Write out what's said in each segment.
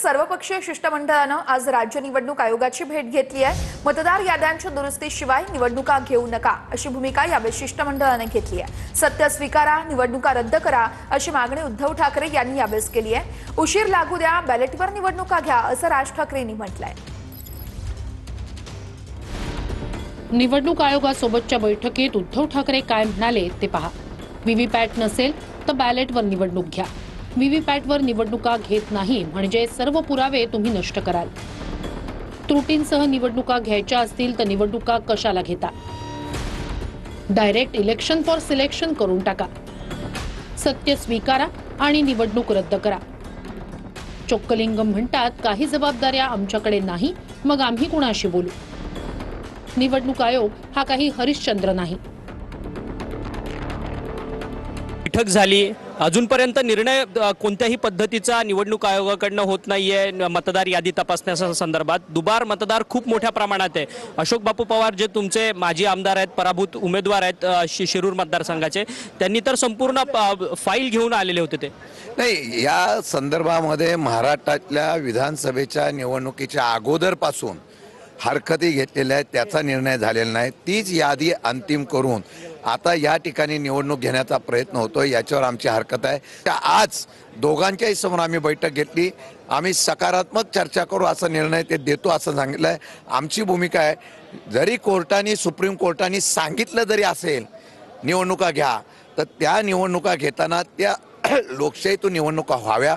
सर्वपक्षीय शिष्टमंडळानं आज राज्य निवडणूक आयोगाची भेट घेतली आहे। मतदार याद्यांच्या दुरुस्तीशिवाय निवडणुका घेऊ नका अशी भूमिका यावेळी शिष्टमंडळाने घेतली आहे। सत्य स्वीकारा, निवडणुका रद्द करा अशी मागणी उद्धव ठाकरे यांनी यावेळी केली आहे। उशीर लागू द्या, बॅलेटवर निवडणुका घ्या असं राज ठाकरेंनी म्हटलंय। निवडणूक आयोगासोबतच्या बैठकीत उद्धव ठाकरे काय म्हणाले ते पहा। व्हीव्हीपॅट नसेल तर बॅलेटवर निवडणूक घ्या। व्हीव्हीपॅटवर निवडणुका घेत नाही म्हणजे सर्व पुरावे तुम्ही नष्ट कराल। त्रुटींसह निवडणुका घ्यायच्या असतील तर निवडणुका कशाला घेता? डायरेक्ट इलेक्शन फॉर सिलेक्शन करून टाका। सत्य स्वीकारा आणि निवडणूक रद्द करा। चोक्कलिंगम म्हणतात, काही जबाबदाऱ्या आमच्याकडे नाही, मग आम्ही कुणाशी बोलू? निवडणूक आयोग हा काही हरिश्चंद्र नाही। बैठक झाली, अजूनपर्यंत निर्णय कोणत्याही पद्धतीचा निवडणूक आयोगाकडून होत नाहीये। मतदार यादी तपासण्याच्या संदर्भात दुबार मतदार खूप मोठ्या प्रमाणात आहे। अशोक बापू पवार जे तुमचे माजी आमदार आहेत, पराभूत उमेदवार आहेत शिरूर मतदारसंघाचे, त्यांनी तर संपूर्ण फाईल घेऊन आलेले होते। ते नाही, या संदर्भामध्ये महाराष्ट्रातल्या विधानसभेच्या निवडणुकीच्या अगोदरपासून हरकती घेतलेल्या आहेत, त्याचा निर्णय झालेला नाही। तीच यादी अंतिम करून आता या ठिकाणी निवडणूक घेण्याचा प्रयत्न होतोय, याच्यावर आमची हरकत आहे। आज दोघांच्याही समोर आम्ही बैठक घेतली, आम्ही सकारात्मक चर्चा करू असा निर्णय ते देतो असं सांगितलं आहे। आमची भूमिका आहे, जरी कोर्टाने सुप्रीम कोर्टाने सांगितलं जरी असेल निवडणुका घ्या, तर त्या निवडणुका घेताना त्या लोकशाहीतून निवडणुका व्हाव्या।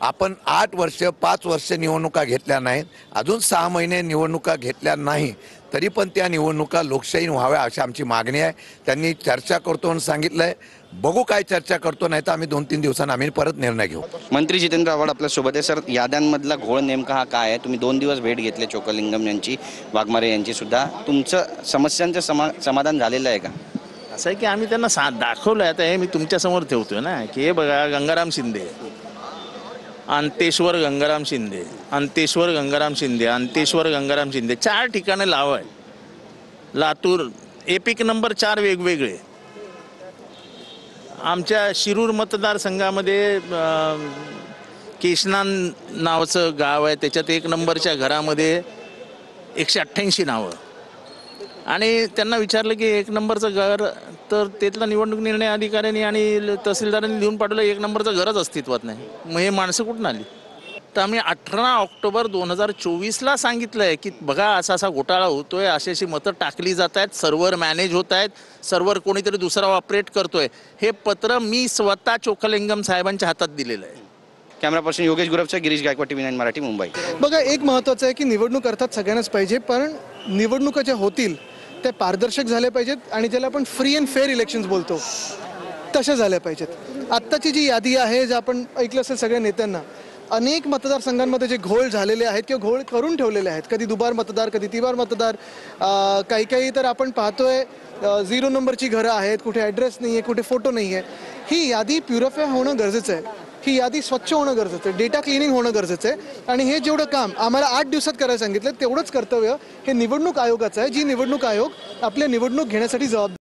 आपण 8 वर्ष 5 वर्ष निवडणुका घेतल्या नाहीत, अजून 6 महिने निवडणुका घेतल्या नाही, तरी पण त्या निवडणुका लोकशाहीने व्हाव्या अशी आमची मागणी आहे। त्यांनी चर्चा करतो म्हणून सांगितलंय, बघू काय चर्चा करतो, नाही तर आम्ही 2-3 दिवसांनी आम्ही परत निर्णय घेऊ। मंत्री जितेंद्र आव्हाड आपल्या सोबत आहे। सर, याद्यांमधला घोळ नेमका हा काय आहे? तुम्ही 2 दिवस भेट घेतले, चोक्कलिंगम यांची, वाघमारे यांची सुद्धा, तुमचं समस्यांचं समाधान झालेलं आहे का? असं आहे की आम्ही त्यांना दाखवलं आहे। आता हे मी तुमच्या समोर ठेवतोय ना की हे बघा, गंगाराम शिंदे, अंतेश्वर गंगाराम शिंदे, अंतेश्वर गंगाराम शिंदे, अंतेश्वर गंगाराम शिंदे, 4 ठिकाणे लाव आहे। लातूर एपिक नंबर 4 वेगवेगळे। आमच्या शिरूर मतदारसंघामध्ये केशनान नावाचं गाव आहे, त्याच्यात 1 नंबरच्या घरामध्ये 188 नावं। आणि त्यांना विचारलं की 1 नंबरचं घर, तर तिथला निवडणूक निर्णय अधिकाऱ्यांनी आणि तहसीलदारांनी लिहून पाठवलं 1 नंबरचं घरच अस्तित्वात नाही। मग हे माणसं कुठून आली? तर आम्ही 18 ऑक्टोबर 2024ला सांगितलंय की बघा, असा असा घोटाळा होतोय, अशी अशी मतं टाकली जात आहेत, सर्व्हर मॅनेज होत आहेत, सर्व्हर कोणीतरी दुसरा ऑपरेट करतोय। हे पत्र मी स्वतः चोक्कलिंगम साहेबांच्या हातात दिलेलं आहे। कॅमेरा पर्सन योगेश गुरवचा, गिरीश गायकवाड, TV9 मराठी, मुंबई। बघा, एक महत्त्वाचं आहे की निवडणूक अर्थात सगळ्यांनाच पाहिजे, पण निवडणुका ज्या होतील ते पारदर्शक झाले पाहिजेत आणि ज्याला आपण फ्री अँड फेअर इलेक्शन्स बोलतो तशा झाल्या पाहिजेत। आत्ताची जी यादी आहे, जे आपण ऐकलं असेल सगळ्या नेत्यांना, अनेक मतदारसंघांमध्ये जे घोळ झालेले आहेत किंवा घोळ करून ठेवलेले आहेत, कधी दुबार मतदार, कधी तिबार मतदार, काही काही तर आपण पाहतोय 0 नंबरची घरं आहेत, कुठे ॲड्रेस नाही आहे, कुठे फोटो नाही आहे। ही यादी प्युरिफाय होणं गरजेचं आहे, ही यादी स्वच्छ होणं गरजेचं आहे, डेटा क्लिनिंग होणं गरजेचं आहे। आणि हे जेवढं काम आम्हाला 8 दिवसात करायला सांगितलं, तेवढंच कर्तव्य हे निवडणूक आयोगाचं आहे, जी निवडणूक आयोग आपल्या निवडणूक घेण्यासाठी जबाबदार